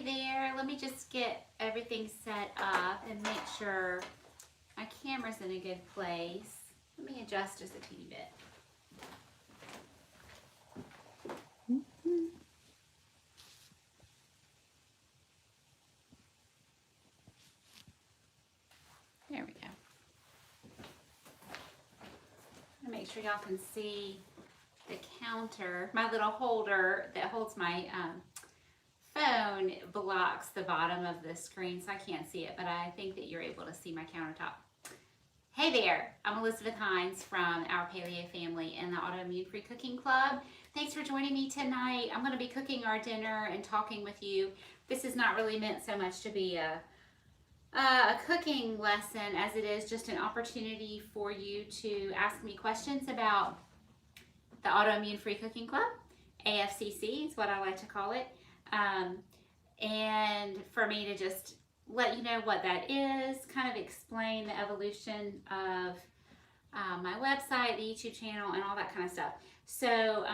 there. Let me just get everything set up and make sure my camera's in a good place. Let me adjust just a teeny bit. There we go. Make sure y'all can see the counter. My little holder that holds my phone blocks the bottom of the screen, so I can't see it, but I think that you're able to see my countertop. Hey there, I'm Elizabeth Hines from Our Paleo Family in the Autoimmune Free Cooking Club. Thanks for joining me tonight. I'm going to be cooking our dinner and talking with you. This is not really meant so much to be a cooking lesson as it is just an opportunity for you to ask me questions about the Autoimmune Free Cooking Club. AFCC is what I like to call it. And for me to just let you know what that is, kind of explain the evolution of my website, the YouTube channel, and all that kind of stuff. So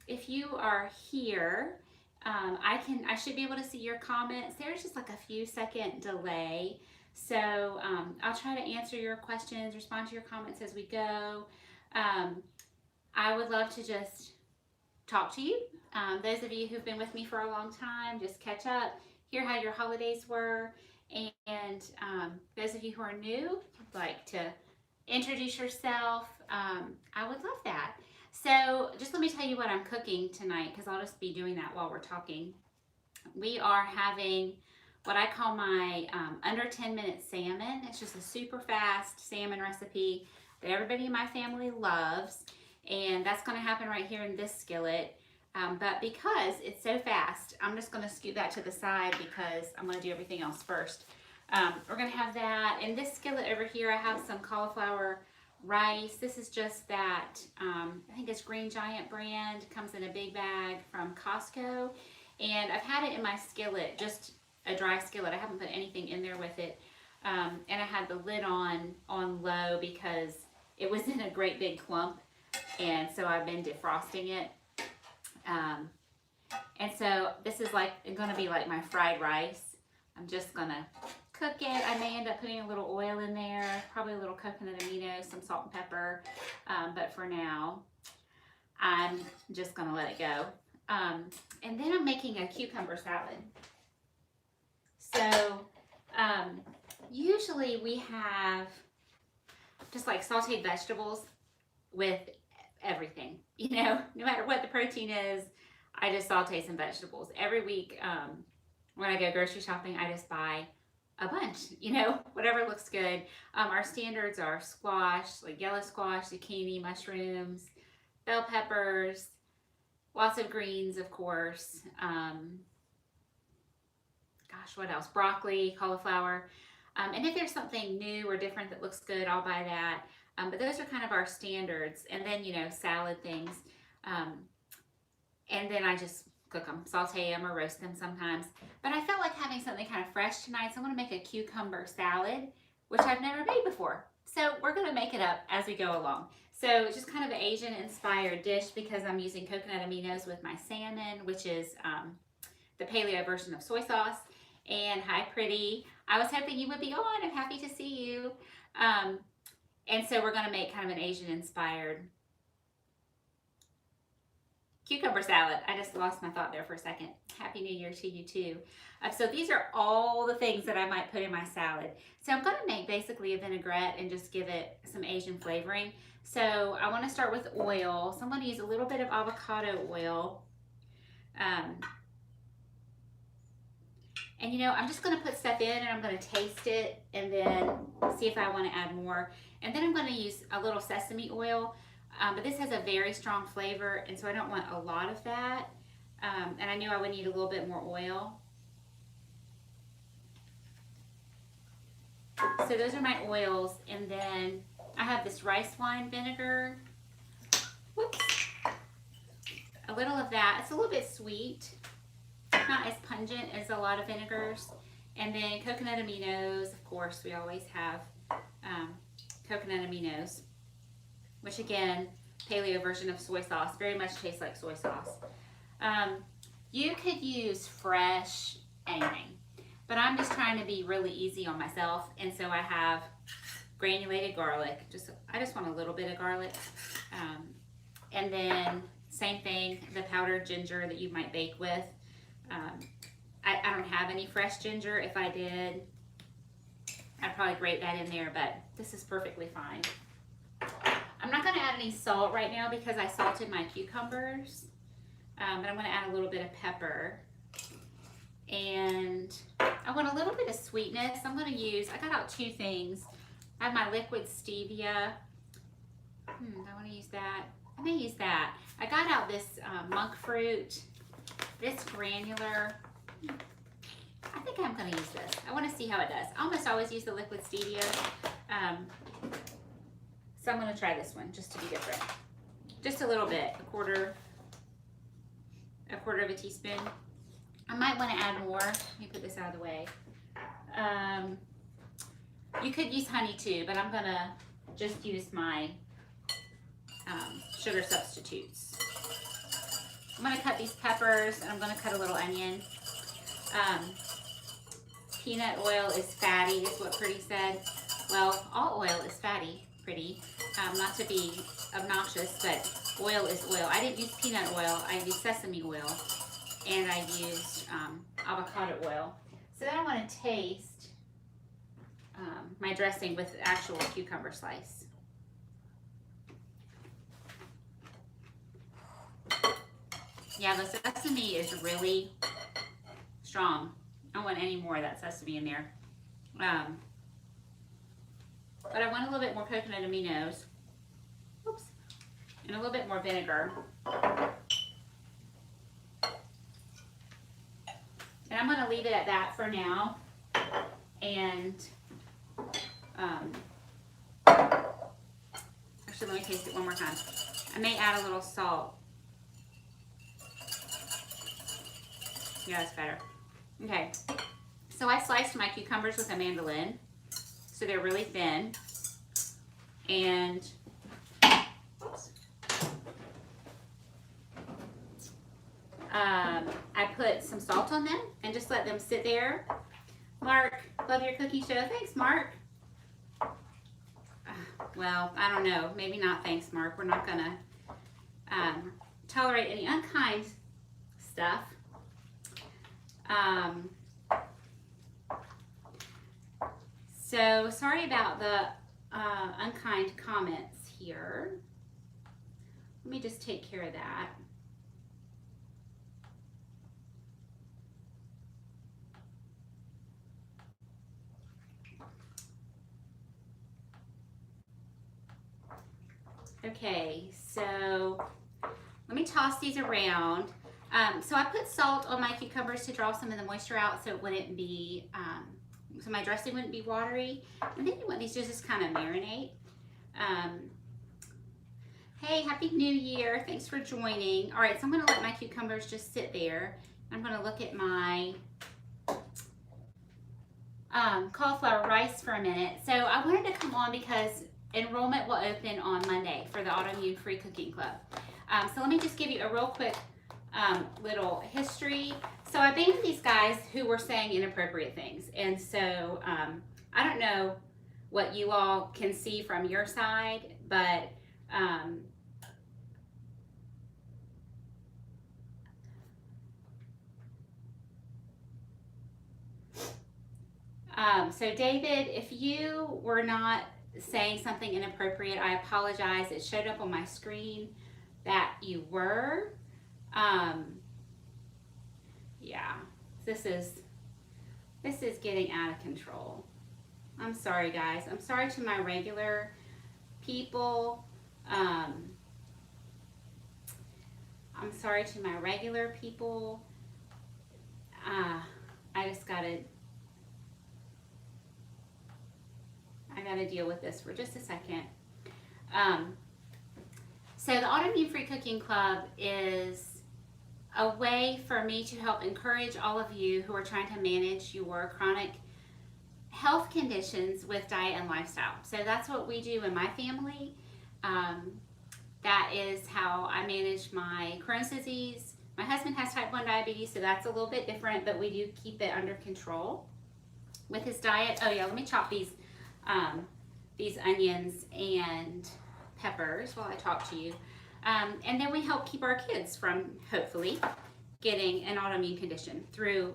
if you are here, I should be able to see your comments. There's just like a few second delay. So I'll try to answer your questions, respond to your comments as we go. I would love to just talk to you. Those of you who've been with me for a long time, just catch up, hear how your holidays were. And those of you who are new, like to introduce yourself, I would love that. So just let me tell you what I'm cooking tonight, because I'll just be doing that while we're talking. We are having what I call my under 10-minute salmon. It's just a super fast salmon recipe that everybody in my family loves. And that's going to happen right here in this skillet. But because it's so fast, I'm just going to scoot that to the side because I'm going to do everything else first. We're going to have that. In this skillet over here, I have some cauliflower rice. This is just that, I think it's Green Giant brand. It comes in a big bag from Costco. And I've had it in my skillet, just a dry skillet. I haven't put anything in there with it. And I had the lid on low because it was in a great big clump. And so I've been defrosting it. And so this is like going to be like my fried rice. I'm just going to cook it. I may end up putting a little oil in there, probably a little coconut amino, some salt and pepper. But for now, I'm just going to let it go. And then I'm making a cucumber salad. So usually we have just like sauteed vegetables with everything, you know, no matter what the protein is, I just saute some vegetables. Every week when I go grocery shopping, I just buy a bunch, you know, whatever looks good. Our standards are squash, like yellow squash, zucchini, mushrooms, bell peppers, lots of greens, of course. Gosh, what else? Broccoli, cauliflower. And if there's something new or different that looks good, I'll buy that. But those are kind of our standards. And then, you know, salad things. And then I just cook them, saute them or roast them sometimes. But I felt like having something kind of fresh tonight, so I'm going to make a cucumber salad, which I've never made before. So we're going to make it up as we go along. So it's just kind of an Asian-inspired dish because I'm using coconut aminos with my salmon, which is the paleo version of soy sauce. And hi, pretty. I was hoping you would be on. I'm happy to see you. And so we're going to make kind of an Asian-inspired cucumber salad. I just lost my thought there for a second. Happy New Year to you too. So these are all the things that I might put in my salad. So I'm going to make basically a vinaigrette and just give it some Asian flavoring. So I want to start with oil. So I'm going to use a little bit of avocado oil. And you know, I'm just going to put stuff in and I'm going to taste it and then see if I want to add more. And then I'm going to use a little sesame oil. But this has a very strong flavor, and so I don't want a lot of that. And I knew I would need a little bit more oil. So those are my oils, and then I have this rice wine vinegar. Whoops. A little of that. It's a little bit sweet, not as pungent as a lot of vinegars. And then coconut aminos, of course, we always have coconut aminos, which again, paleo version of soy sauce, very much tastes like soy sauce. You could use fresh anything. But I'm just trying to be really easy on myself, and so I have granulated garlic. I just want a little bit of garlic. And then same thing, the powdered ginger that you might bake with. I don't have any fresh ginger. If I did, I'd probably grate that in there, but this is perfectly fine. I'm not gonna add any salt right now because I salted my cucumbers, but I'm gonna add a little bit of pepper. And I want a little bit of sweetness. I got out 2 things. I have my liquid stevia. I wanna use that. I may use that. I got out this monk fruit, this granular. I think I'm gonna use this. I wanna see how it does. I almost always use the liquid stevia. So I'm gonna try this one just to be different. Just a little bit, a quarter of a teaspoon. I might wanna add more. Let me put this out of the way. You could use honey too, but I'm gonna just use my sugar substitutes. I'm gonna cut these peppers, and I'm gonna cut a little onion. Peanut oil is fatty, is what Pretty said. Well, all oil is fatty, Pretty. Not to be obnoxious, but oil is oil. I didn't use peanut oil, I used sesame oil, and I used avocado oil. So then I wanna taste my dressing with actual cucumber slice. Yeah, the sesame is really strong. I don't want any more of that sesame in there. But I want a little bit more coconut aminos. Oops. And a little bit more vinegar. And I'm going to leave it at that for now. And actually, let me taste it one more time. I may add a little salt. Yeah, that's better. Okay, so I sliced my cucumbers with a mandolin, so they're really thin. And oops, I put some salt on them and just let them sit there. Mark, love your cooking show. Thanks, Mark. Well, I don't know. Maybe not thanks, Mark. We're not gonna tolerate any unkind stuff. So sorry about the unkind comments here. Let me just take care of that. Okay, so let me toss these around. So I put salt on my cucumbers to draw some of the moisture out so it wouldn't be, so my dressing wouldn't be watery. And then you want these to just kind of marinate. Hey, Happy New Year. Thanks for joining. All right, so I'm gonna let my cucumbers just sit there. I'm gonna look at my cauliflower rice for a minute. So I wanted to come on because enrollment will open on Monday for the Autoimmune Free Cooking Club. So let me just give you a real quick little history. So I banned these guys who were saying inappropriate things. And so I don't know what you all can see from your side, but so David, if you were not saying something inappropriate, I apologize. It showed up on my screen that you were. Yeah, this is getting out of control. I'm sorry, guys. I'm sorry to my regular people. I'm sorry to my regular people. I gotta deal with this for just a second. So the Autoimmune Free Cooking Club is a way for me to help encourage all of you who are trying to manage your chronic health conditions with diet and lifestyle. So that's what we do in my family. That is how I manage my Crohn's disease, My husband has type 1 diabetes, so that's a little bit different, but we do keep it under control with his diet. Oh yeah, let me chop these onions and peppers while I talk to you. And then we help keep our kids from, hopefully, getting an autoimmune condition through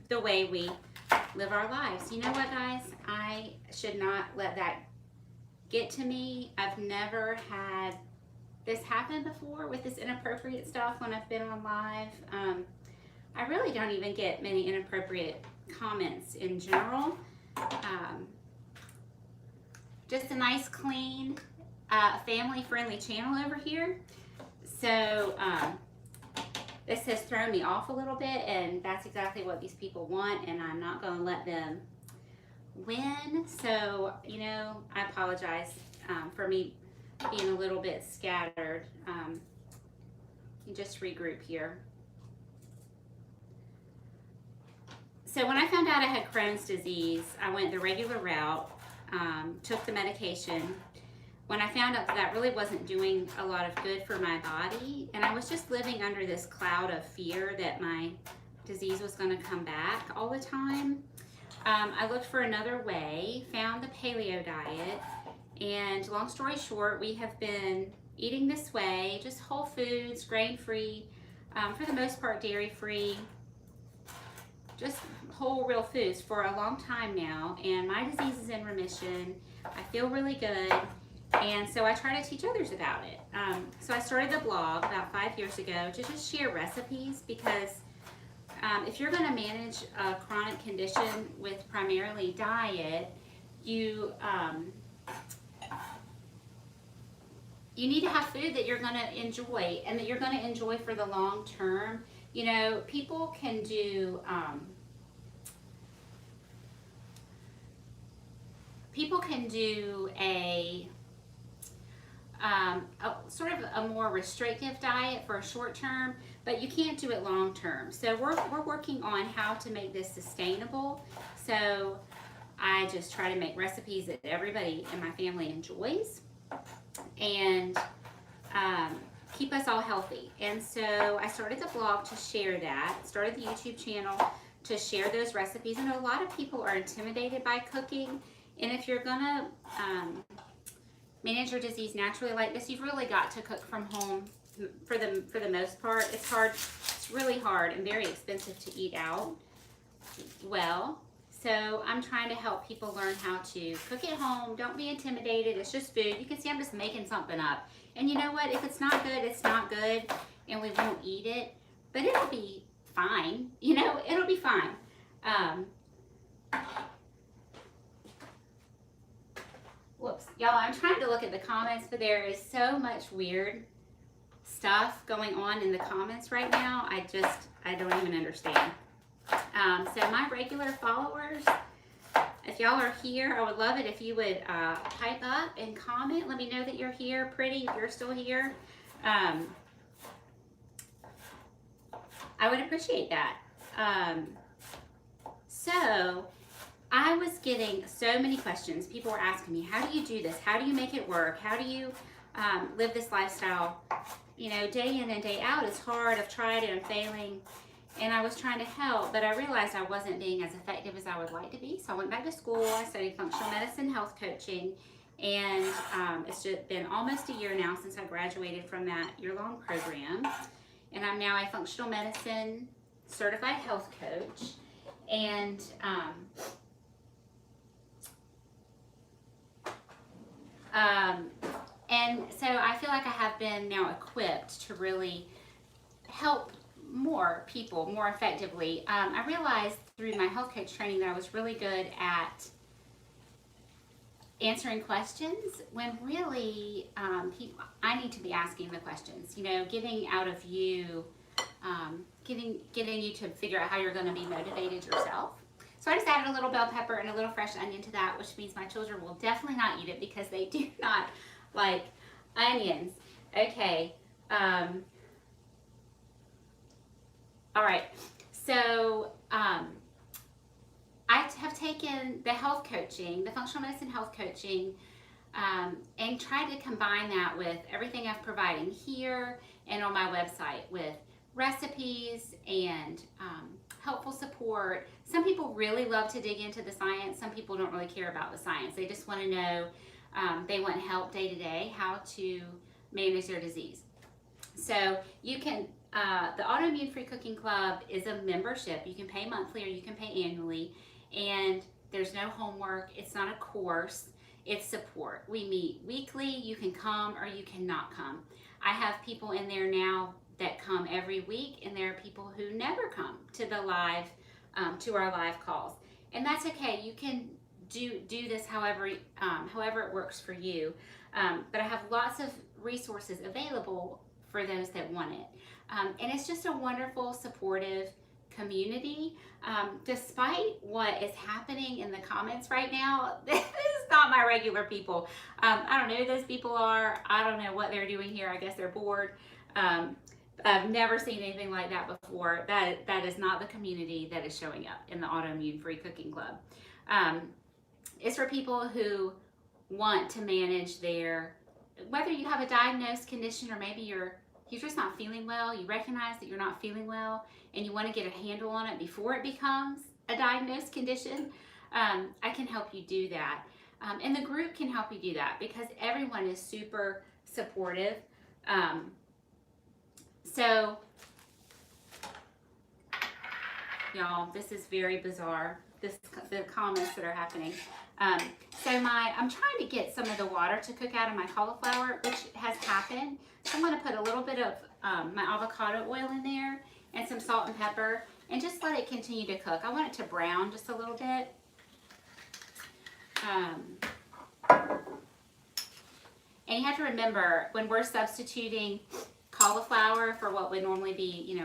the way we live our lives. You know what, guys? I should not let that get to me. I've never had this happen before with this inappropriate stuff when I've been on live. I really don't even get many inappropriate comments in general. Just a nice, clean, family-friendly channel over here. So this has thrown me off a little bit, and that's exactly what these people want, and I'm not going to let them win. So, you know, I apologize for me being a little bit scattered. You just regroup here. So when I found out I had Crohn's disease, I went the regular route, took the medication. When I found out that really wasn't doing a lot of good for my body, and I was just living under this cloud of fear that my disease was going to come back all the time, I looked for another way, found the paleo diet, and long story short, we have been eating this way, just whole foods, grain-free, for the most part dairy-free, just whole real foods for a long time now, and my disease is in remission. I feel really good, and so I try to teach others about it. So I started the blog about 5 years ago to just share recipes, because if you're going to manage a chronic condition with primarily diet, you need to have food that you're going to enjoy and that you're going to enjoy for the long term. You know, people can do a sort of a more restrictive diet for a short term, but you can't do it long term. So we're working on how to make this sustainable. So I just try to make recipes that everybody in my family enjoys and keep us all healthy. And so I started the blog to share that, started the YouTube channel to share those recipes. I know a lot of people are intimidated by cooking, and if you're gonna manage your disease naturally like this, you've really got to cook from home for the most part. It's hard, it's really hard and very expensive to eat out well. So I'm trying to help people learn how to cook at home. Don't be intimidated. It's just food. You can see I'm just making something up. And you know what? If it's not good, it's not good, and we won't eat it. But it'll be fine. You know, it'll be fine. Whoops. Y'all, I'm trying to look at the comments, but there is so much weird stuff going on in the comments right now. I don't even understand. So my regular followers, if y'all are here, I would love it if you would type up and comment. Let me know that you're here. Pretty, if you're still here. I would appreciate that. So I was getting so many questions. People were asking me, how do you do this? How do you make it work? How do you live this lifestyle? You know, day in and day out. It's hard. I've tried it. I'm failing. And I was trying to help, but I realized I wasn't being as effective as I would like to be. So I went back to school. I studied functional medicine, health coaching, and it's just been almost a year now since I graduated from that year-long program. And I'm now a functional medicine certified health coach. And so I feel like I have been now equipped to really help more people more effectively. I realized through my health coach training that I was really good at answering questions when really I need to be asking the questions, you know, getting out of you, getting you to figure out how you're going to be motivated yourself. So I just added a little bell pepper and a little fresh onion to that, which means my children will definitely not eat it because they do not like onions. Okay. All right, so I have taken the health coaching, the functional medicine health coaching, and tried to combine that with everything I'm providing here and on my website with recipes and helpful support. Some people really love to dig into the science. Some people don't really care about the science. They just want to know, they want help day to day how to manage their disease. So you can, the Autoimmune Free Cooking Club is a membership. You can pay monthly or you can pay annually, and there's no homework. It's not a course. It's support. We meet weekly. You can come or you cannot come. I have people in there now that come every week, and there are people who never come to the live, to our live calls, and that's okay. You can do this however it works for you. But I have lots of resources available for those that want it, and it's just a wonderful, supportive community. Despite what is happening in the comments right now, this is not my regular people. I don't know who those people are. I don't know what they're doing here. I guess they're bored. I've never seen anything like that before. That is not the community that is showing up in the Autoimmune Free Cooking Club. It's for people who want to manage their, whether you have a diagnosed condition or maybe you're just not feeling well, you recognize that you're not feeling well and you want to get a handle on it before it becomes a diagnosed condition. I can help you do that. And the group can help you do that because everyone is super supportive. So, y'all, this is very bizarre, the comments that are happening. So I'm trying to get some of the water to cook out of my cauliflower, which has happened. So I'm going to put a little bit of my avocado oil in there and some salt and pepper and just let it continue to cook. I want it to brown just a little bit. And you have to remember, when we're substituting cauliflower for what would normally be,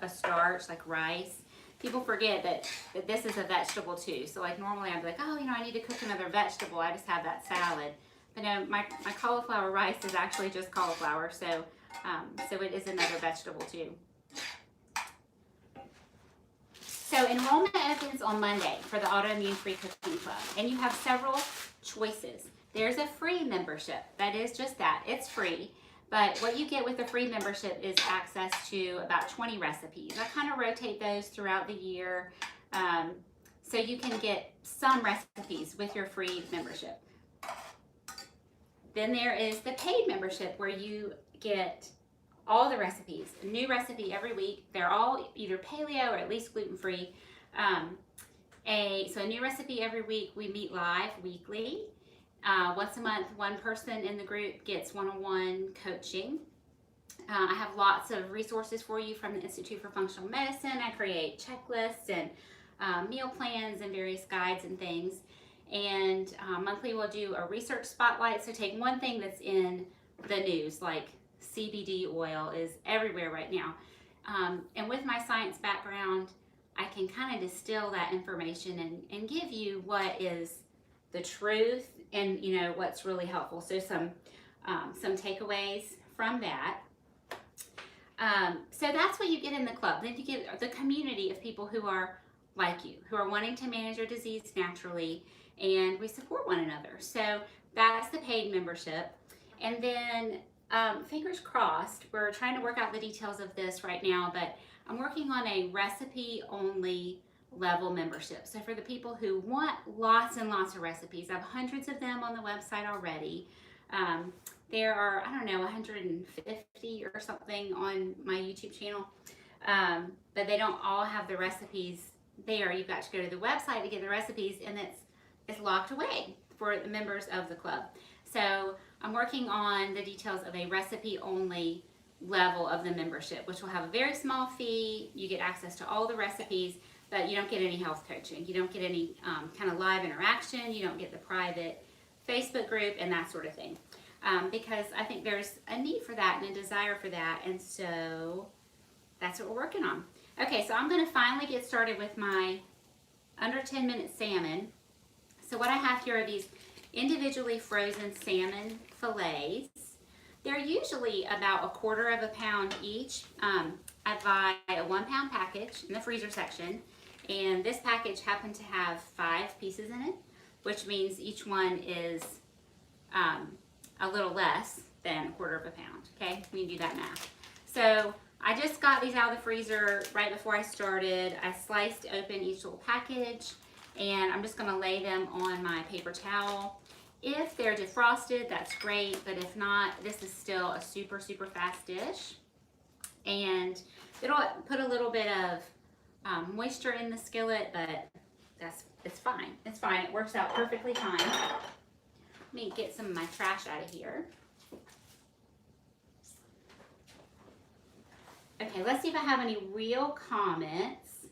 a starch like rice, people forget that this is a vegetable too. So like normally I'd be like, oh, I need to cook another vegetable. I just have that salad. But no, my cauliflower rice is actually just cauliflower. So, so it is another vegetable too. So enrollment opens on Monday for the Autoimmune Free Cooking Club. And you have several choices. There's a free membership. That is just that. It's free. But what you get with the free membership is access to about 20 recipes. I kind of rotate those throughout the year. So you can get some recipes with your free membership. Then there is the paid membership where you get all the recipes, a new recipe every week. They're all either paleo or at least gluten-free. So a new recipe every week. We meet live weekly. Once a month, one person in the group gets one-on-one coaching. I have lots of resources for you from the Institute for Functional Medicine. I create checklists and meal plans and various guides and things. And monthly we'll do a research spotlight. So take one thing that's in the news, like CBD oil is everywhere right now. And with my science background, I can kind of distill that information and give you what is the truth and what's really helpful. So some takeaways from that. So that's what you get in the club. Then you get the community of people who are like you, who are wanting to manage your disease naturally, and we support one another. So that's the paid membership. And then fingers crossed, we're trying to work out the details of this right now, but I'm working on a recipe only level membership. So for the people who want lots and lots of recipes, I have hundreds of them on the website already. There are, 150 or something on my YouTube channel, but they don't all have the recipes there. You've got to go to the website to get the recipes, and it's locked away for the members of the club. So I'm working on the details of a recipe only level of the membership, which will have a very small fee. You get access to all the recipes, but you don't get any health coaching. You don't get any kind of live interaction. You don't get the private Facebook group and that sort of thing. Because I think there's a need for that and a desire for that. And so that's what we're working on. Okay, so I'm going to finally get started with my under 10-minute salmon. So what I have here are these individually frozen salmon fillets. They're usually about 1/4 pound each. I buy a 1-pound package in the freezer section, and this package happened to have 5 pieces in it, which means each one is a little less than 1/4 pound. Okay, we can do that math. So I just got these out of the freezer right before I started. I sliced open each little package, and I'm just gonna lay them on my paper towel. If they're defrosted, that's great, but if not, this is still a super, super fast dish. And it'll put a little bit of moisture in the skillet, but it's fine. It's fine. It works out perfectly fine. Let me get some of my trash out of here. Okay, let's see if I have any real comments.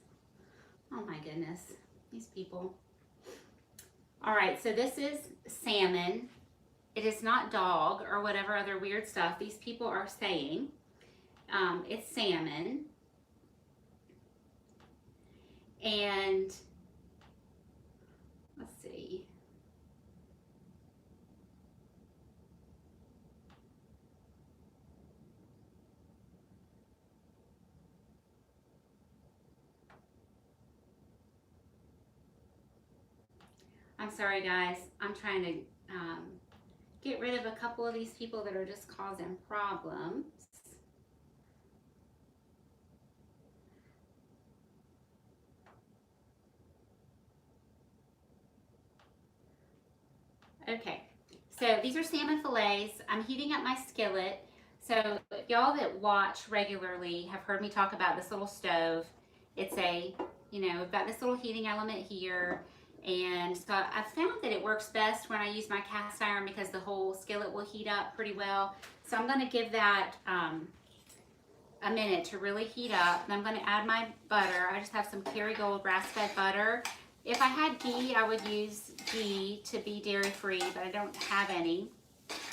Oh my goodness, these people. All right, so this is salmon. It is not dog or whatever other weird stuff these people are saying. It's salmon. And let's see. I'm sorry guys, I'm trying to get rid of a couple of these people that are just causing problems. Okay, so these are salmon fillets. I'm heating up my skillet. So y'all that watch regularly have heard me talk about this little stove. It's a, we've got this little heating element here. And so I found that it works best when I use my cast iron because the whole skillet will heat up pretty well. So I'm gonna give that a minute to really heat up. And I'm gonna add my butter. I just have some Kerrygold grass-fed butter. If I had ghee, I would use ghee to be dairy-free, but I don't have any.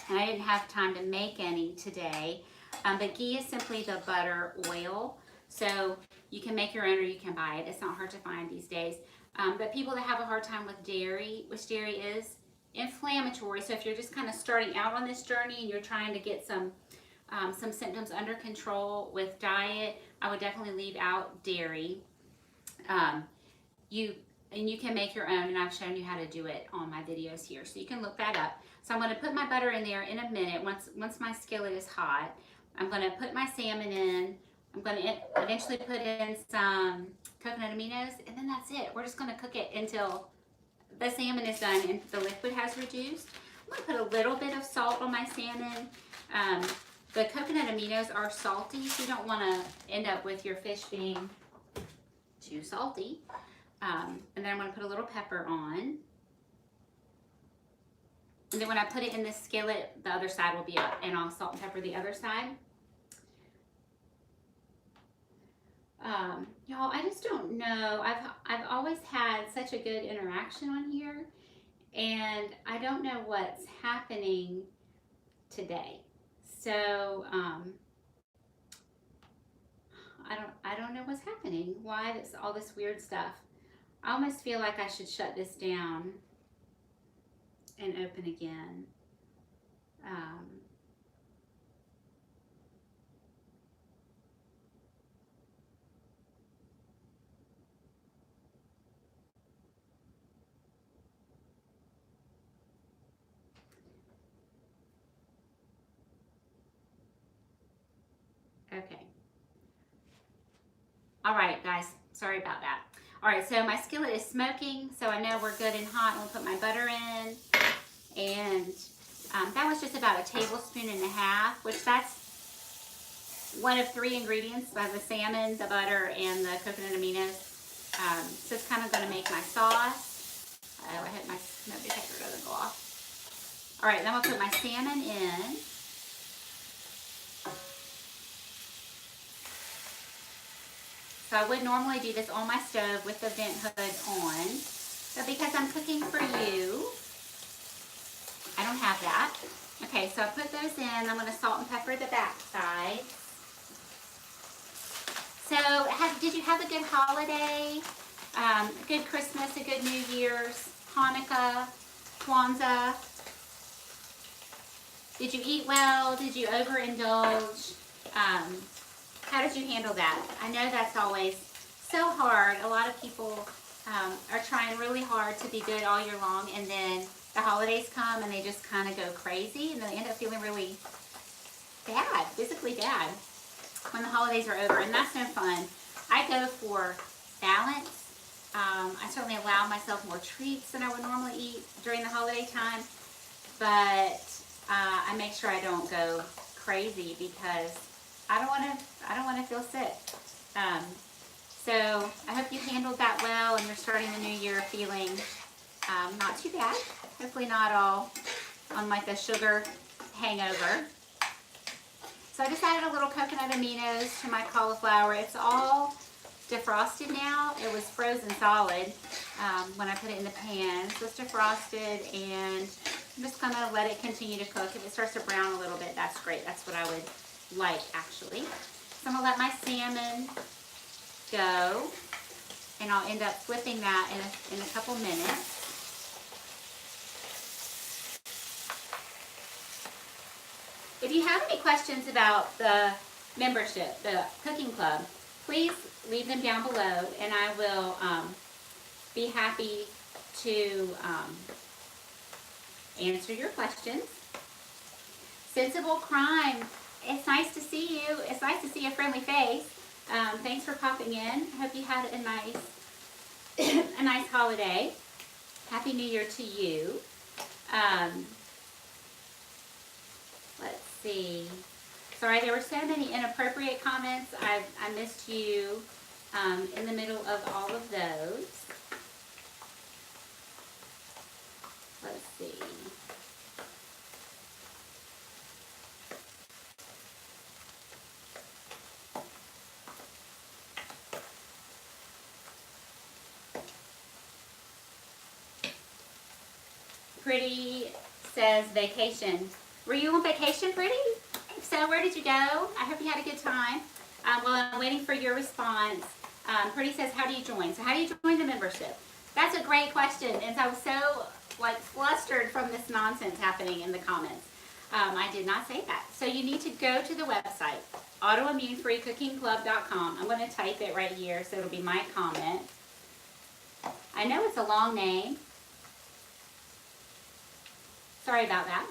And I didn't have time to make any today. But ghee is simply the butter oil. So you can make your own or you can buy it. It's not hard to find these days. But people that have a hard time with dairy, which dairy is inflammatory. So if you're just kind of starting out on this journey and you're trying to get some symptoms under control with diet, I would definitely leave out dairy. You can make your own, and I've shown you how to do it on my videos here, so you can look that up. So I'm going to put my butter in there in a minute. Once my skillet is hot, I'm going to put my salmon in. I'm going to eventually put in some coconut aminos, and then that's it. We're just going to cook it until the salmon is done and the liquid has reduced. I'm going to put a little bit of salt on my salmon. The coconut aminos are salty, so you don't want to end up with your fish being too salty. And then I'm going to put a little pepper on. And then when I put it in this skillet, the other side will be up, and I'll salt and pepper the other side. Y'all, I just don't know. I've always had such a good interaction on here, and I don't know what's happening today. So I don't know what's happening. Why all this weird stuff? I almost feel like I should shut this down and open again. Okay. All right, guys. Sorry about that. All right, so my skillet is smoking, so I know we're good and hot. I'm gonna put my butter in, and that was just about 1.5 tablespoons, which that's one of 3 ingredients: the salmon, the butter, and the coconut aminos. So it's kind of gonna make my sauce. I hope my smoke detector doesn't go off. All right, then I'm gonna put my salmon in. So I would normally do this on my stove with the vent hood on, but because I'm cooking for you, I don't have that. Okay, so I put those in. I'm going to salt and pepper the back side. So did you have a good holiday, a good Christmas, a good New Year's, Hanukkah, Kwanzaa? Did you eat well? Did you overindulge? How did you handle that? I know that's always so hard. A lot of people are trying really hard to be good all year long, and then the holidays come and they just kind of go crazy, and they end up feeling really bad, physically bad. when the holidays are over, and that's no fun. I go for balance. I certainly allow myself more treats than I would normally eat during the holiday time, but I make sure I don't go crazy because I don't want to feel sick. Um, so I hope you handled that well, and you're starting the new year feeling not too bad. Hopefully not all on like the sugar hangover. So I just added a little coconut aminos to my cauliflower. It's all defrosted now. It was frozen solid when I put it in the pan. So it's defrosted, and I'm just going to let it continue to cook. If it starts to brown a little bit, that's great. That's what I would like, actually. So I'm going to let my salmon go, and I'll end up flipping that in a couple minutes. If you have any questions about the membership, the cooking club, please leave them down below, and I will be happy to answer your questions. Sensible Crime, it's nice to see you. It's nice to see a friendly face. Thanks for popping in. Hope you had a nice, a nice holiday. Happy New Year to you. Let's see. Sorry, there were so many inappropriate comments. I missed you in the middle of all of those. Let's see. Pretty says vacation. Were you on vacation, Pretty? If so, where did you go? I hope you had a good time. Well, I'm waiting for your response. Pretty says, how do you join? So how do you join the membership? That's a great question. And I was so flustered from this nonsense happening in the comments. I did not say that. So you need to go to the website, autoimmunefreecookingclub.com. I'm going to type it right here so it'll be my comment. I know it's a long name. Sorry about that.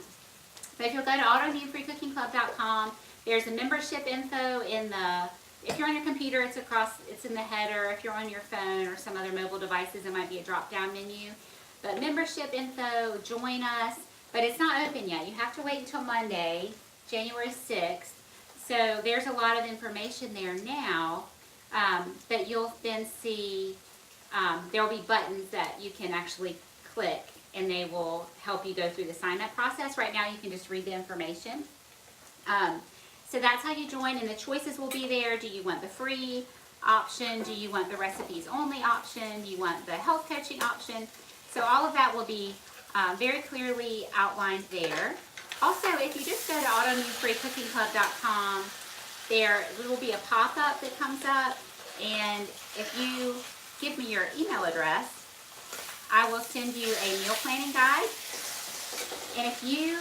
But if you'll go to autoimmunefreecookingclub.com, there's a membership info in the, if you're on your computer, it's in the header. If you're on your phone or some other mobile devices, it might be a drop-down menu. But membership info, join us, but it's not open yet. You have to wait until Monday, January 6th. So there's a lot of information there now, but you'll then see, there will be buttons that you can actually click, and they will help you go through the sign-up process. Right now, you can just read the information. So that's how you join, and the choices will be there. Do you want the free option? Do you want the recipes only option? Do you want the health coaching option? So all of that will be very clearly outlined there. Also, if you just go to autoimmunefreecookingclub.com, there will be a pop-up that comes up, and if you give me your email address, I will send you a meal planning guide. And if you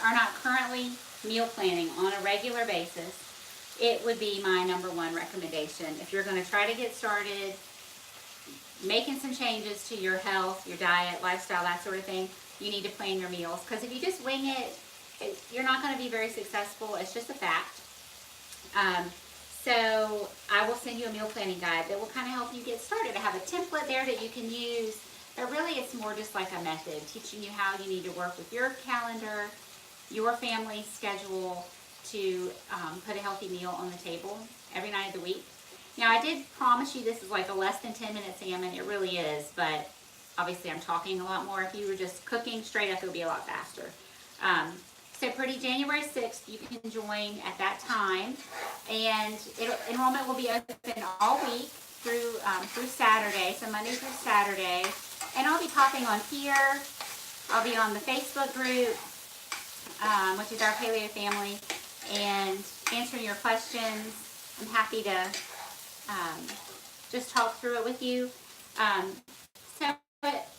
are not currently meal planning on a regular basis, it would be my #1 recommendation. If you're going to try to get started making some changes to your health, your diet, lifestyle, that sort of thing, you need to plan your meals. Because if you just wing it, you're not going to be very successful. It's just a fact. So I will send you a meal planning guide that will kind of help you get started. I have a template there that you can use. But really, it's more just like a method, teaching you how you need to work with your calendar, your family schedule to put a healthy meal on the table every night of the week. Now, I did promise you this is like a less than 10-minute salmon. It really is, but obviously I'm talking a lot more. If you were just cooking straight up, it would be a lot faster. So pretty January 6th, you can join at that time, and enrollment will be open all week through Saturday, so Monday through Saturday. And I'll be popping on here. I'll be on the Facebook group, which is our Paleo family, and answering your questions. I'm happy to just talk through it with you. So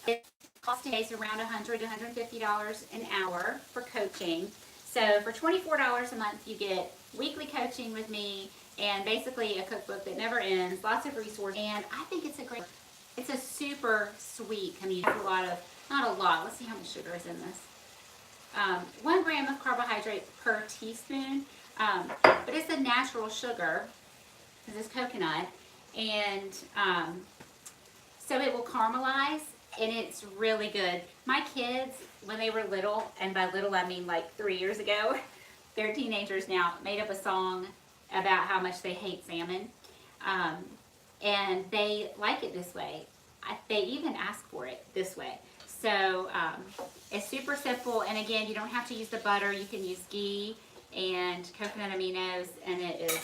it costs days around $100 to $150 an hour for coaching. So for $24 a month, you get weekly coaching with me and basically a cookbook that never ends, lots of resources, and I think it's a super sweet community. Not a lot, let's see how much sugar is in this. 1 gram of carbohydrate per teaspoon. But it's a natural sugar, because it's coconut, and so it will caramelize, and it's really good. My kids, when they were little, and by little I mean like 3 years ago, they're teenagers now, made up a song about how much they hate salmon, um, and they like it this way. They even ask for it this way. So it's super simple, and again, you don't have to use the butter. You can use ghee and coconut aminos, and it is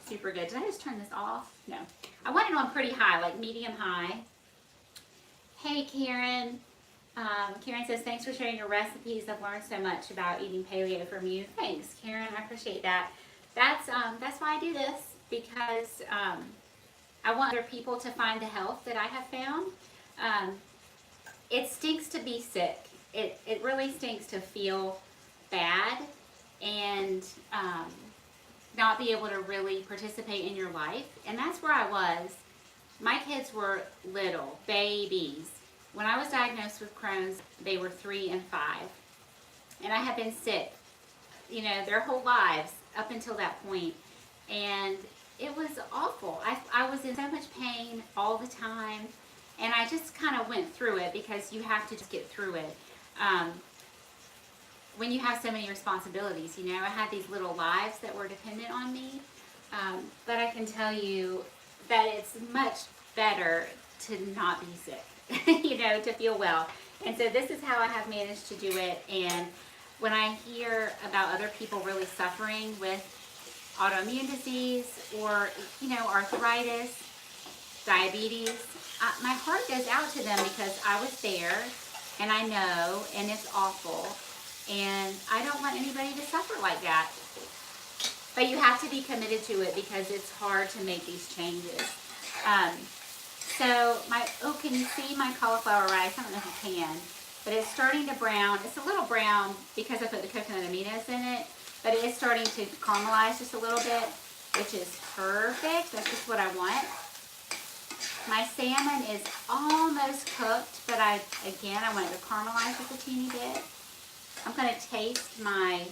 super good. Did I just turn this off? No. I want it on pretty high, like medium high. Hey, Karen. Karen says, thanks for sharing your recipes. I've learned so much about eating paleo from you. Thanks, Karen. I appreciate that. That's why I do this, because I want other people to find the health that I have found. It stinks to be sick. It really stinks to feel bad and not be able to really participate in your life. And that's where I was. My kids were little, babies. When I was diagnosed with Crohn's, they were 3 and 5. And I had been sick, you know, their whole lives up until that point. And it was awful. I was in so much pain all the time. And I just kind of went through it, because you have to just get through it. When you have so many responsibilities, you know, I had these little lives that were dependent on me. But I can tell you that it's much better to not be sick, you know, to feel well. And so this is how I have managed to do it. And when I hear about other people really suffering with autoimmune disease or, you know, arthritis, diabetes, my heart goes out to them, because I was there and I know, and it's awful. And I don't want anybody to suffer like that. But you have to be committed to it, because it's hard to make these changes. Can you see my cauliflower rice? I don't know if you can, but it's starting to brown. It's a little brown because I put the coconut aminos in it, but it is starting to caramelize just a little bit, which is perfect. That's just what I want. My salmon is almost cooked, but I want it to caramelize just a teeny bit. I'm going to taste my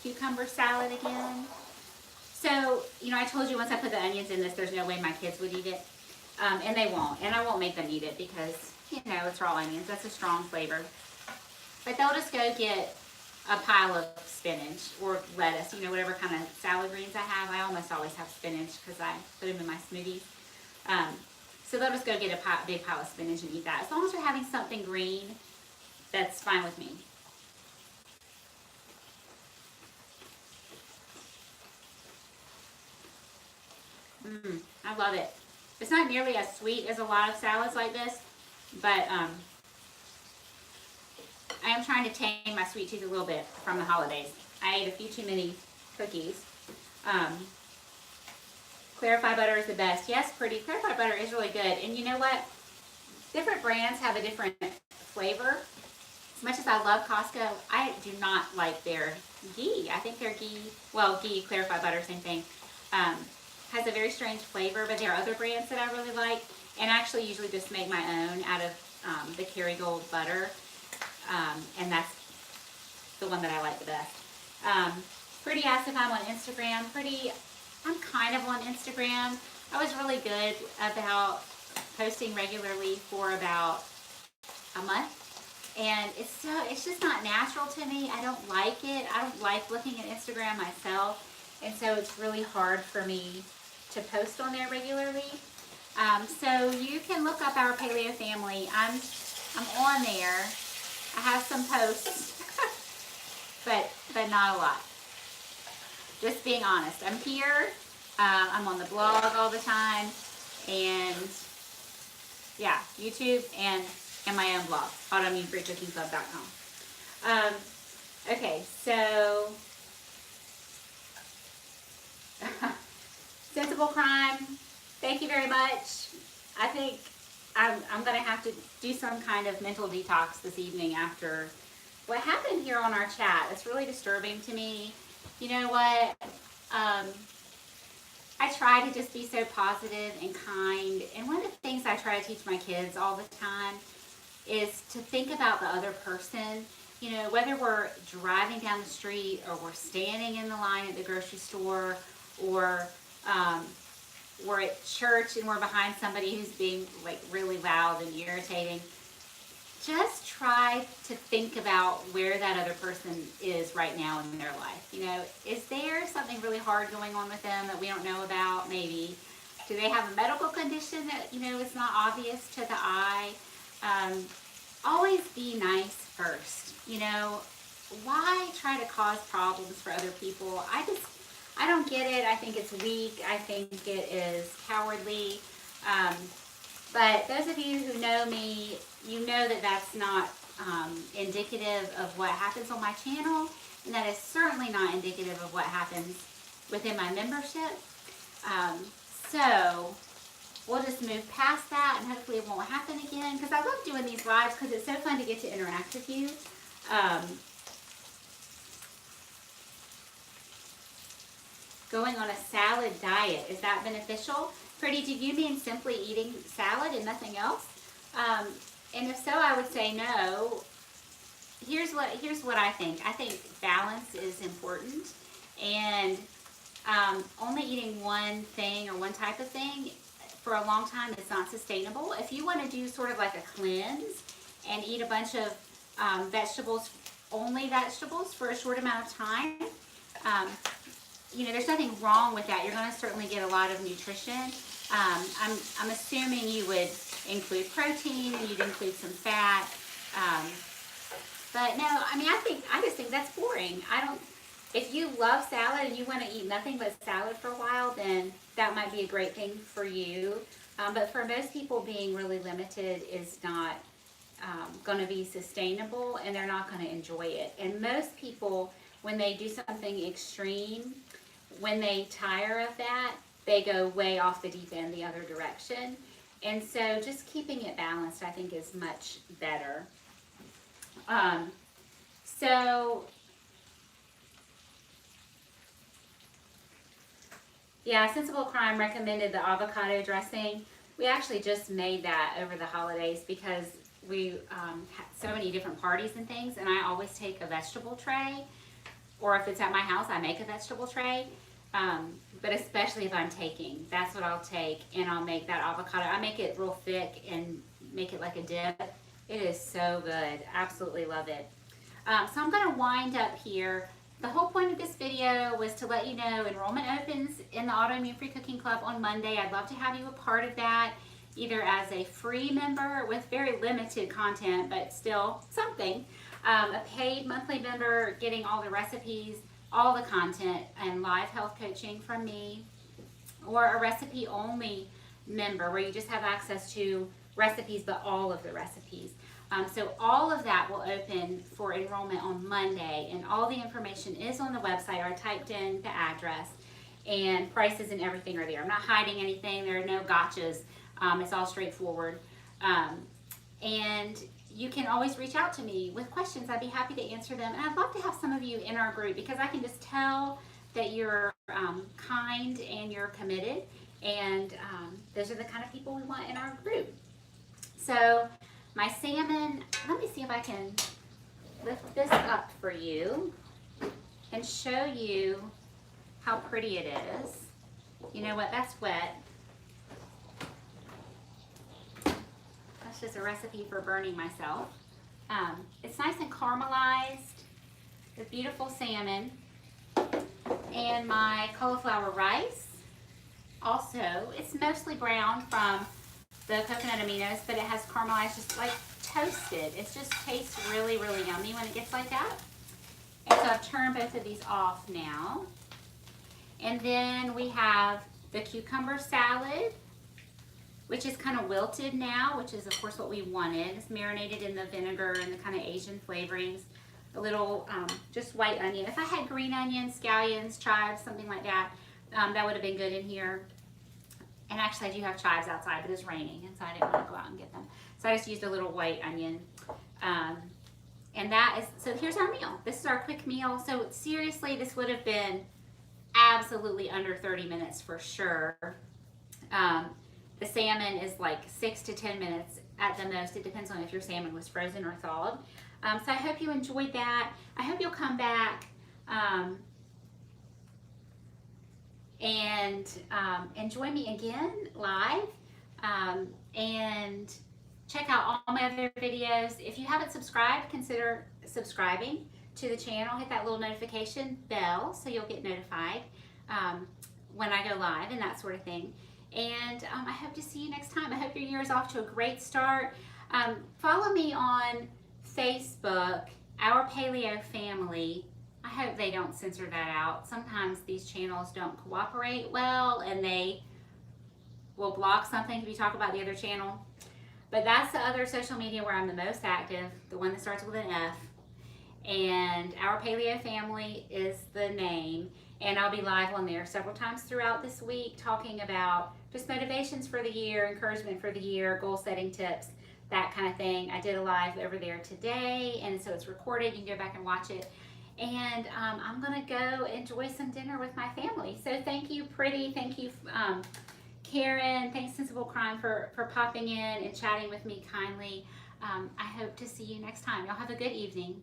cucumber salad again. So, you know, I told you once I put the onions in this, there's no way my kids would eat it. And they won't. And I won't make them eat it, because, you know, it's raw onions. That's a strong flavor. But they'll just go get a pile of spinach or lettuce, you know, whatever kind of salad greens I have. I almost always have spinach, because I put them in my smoothies. So they'll just go get a big pile of spinach and eat that. As long as they're having something green, that's fine with me. I love it. It's not nearly as sweet as a lot of salads like this, but I am trying to tame my sweet tooth a little bit from the holidays. I ate a few too many cookies. Clarified butter is the best. Yes, pretty. Clarified butter is really good. And you know what? Different brands have a different flavor. As much as I love Costco, I do not like their ghee. I think their ghee, clarified butter, same thing, has a very strange flavor, but there are other brands that I really like. And I actually usually just make my own out of the Kerrygold butter. And that's the one that I like the best. Pretty asked if I'm on Instagram. I'm kind of on Instagram. I was really good about posting regularly for about a month. And it's just not natural to me. I don't like it. I don't like looking at Instagram myself. And so it's really hard for me to post on there regularly. So you can look up our Paleo Family. I'm on there. I have some posts, but not a lot. Just being honest. I'm here. I'm on the blog all the time, and yeah, YouTube and my own blog, autoimmunefreecookingclub.com. Okay, so Sensible Crime, thank you very much. I think I'm going to have to do some kind of mental detox this evening after what happened here on our chat. It's really disturbing to me. You know what? I try to just be so positive and kind. And one of the things I try to teach my kids all the time is to think about the other person. you know, whether we're driving down the street or we're standing in the line at the grocery store, or we're at church and we're behind somebody who's being like really loud and irritating, just try to think about where that other person is right now in their life. You know, is there something really hard going on with them that we don't know about? Maybe. Do they have a medical condition that, you know, is not obvious to the eye? Always be nice first. You know, why try to cause problems for other people? I don't get it. I think it's weak. I think it is cowardly. But those of you who know me, you know that that's not indicative of what happens on my channel, and that is certainly not indicative of what happens within my membership. So we'll just move past that, and hopefully it won't happen again, because I love doing these lives because it's so fun to get to interact with you. Going on a salad diet, is that beneficial? Pretty, do you mean simply eating salad and nothing else? And if so, I would say no. Here's what I think. I think balance is important, and only eating one thing or one type of thing for a long time is not sustainable. If you want to do sort of like a cleanse and eat a bunch of vegetables, only vegetables for a short amount of time, you know, there's nothing wrong with that. You're going to certainly get a lot of nutrition. I'm assuming you would include protein and you'd include some fat. But no, I mean, I just think that's boring. If you love salad and you want to eat nothing but salad for a while, then that might be a great thing for you. But for most people, being really limited is not going to be sustainable, and they're not going to enjoy it. And most people, when they do something extreme, when they tire of that, they go way off the deep end the other direction. And so just keeping it balanced, I think, is much better. Yeah, Sensible Crime recommended the avocado dressing. We actually just made that over the holidays because we had so many different parties and things, and I always take a vegetable tray, or if it's at my house, I make a vegetable tray. But especially if I'm taking, that's what I'll take, and I'll make that avocado. I make it real thick and make it like a dip. It is so good. Absolutely love it. So I'm going to wind up here. The whole point of this video was to let you know enrollment opens in the Autoimmune Free Cooking Club on Monday. I'd love to have you a part of that, either as a free member with very limited content, but still something, a paid monthly member getting all the recipes, all the content, and live health coaching from me, or a recipe only member where you just have access to recipes, but all of the recipes. So all of that will open for enrollment on Monday, and all the information is on the website. I typed in the address, and prices and everything are there. I'm not hiding anything. There are no gotchas. It's all straightforward. And you can always reach out to me with questions. I'd be happy to answer them. And I'd love to have some of you in our group, because I can just tell that you're kind and you're committed. And those are the kind of people we want in our group. So my salmon, let me see if I can lift this up for you and show you how pretty it is. You know what, that's wet. That's just a recipe for burning myself. It's nice and caramelized with beautiful salmon. And my cauliflower rice, also, it's mostly brown from the coconut aminos, but it has caramelized, just like toasted. It just tastes really, really yummy when it gets like that. And so I've turned both of these off now. And then we have the cucumber salad, which is kind of wilted now, which is of course what we wanted. It's marinated in the vinegar and the kind of Asian flavorings. A little just white onion. If I had green onions, scallions, chives, something like that, that would have been good in here. And actually I do have chives outside, but it's raining, and so I didn't want to go out and get them. So I just used a little white onion. And that is, so here's our meal. This is our quick meal. So seriously, this would have been absolutely under 30 minutes for sure. The salmon is like 6 to 10 minutes at the most. It depends on if your salmon was frozen or thawed. So I hope you enjoyed that. I hope you'll come back and join me again live, and check out all my other videos. If you haven't subscribed, consider subscribing to the channel. Hit that little notification bell so you'll get notified when I go live and that sort of thing. And I hope to see you next time. I hope your year is off to a great start. Follow me on Facebook, Our Paleo Family. I hope they don't censor that out. Sometimes these channels don't cooperate well and they will block something if you talk about the other channel. But that's the other social media where I'm the most active, the one that starts with an F. And Our Paleo Family is the name. And I'll be live on there several times throughout this week talking about just motivations for the year, encouragement for the year, goal setting tips, that kind of thing. I did a live over there today, and so it's recorded. You can go back and watch it. And I'm going to go enjoy some dinner with my family. So thank you, Pretty. Thank you, Karen. Thanks, Sensible Crime, for popping in and chatting with me kindly. I hope to see you next time. Y'all have a good evening.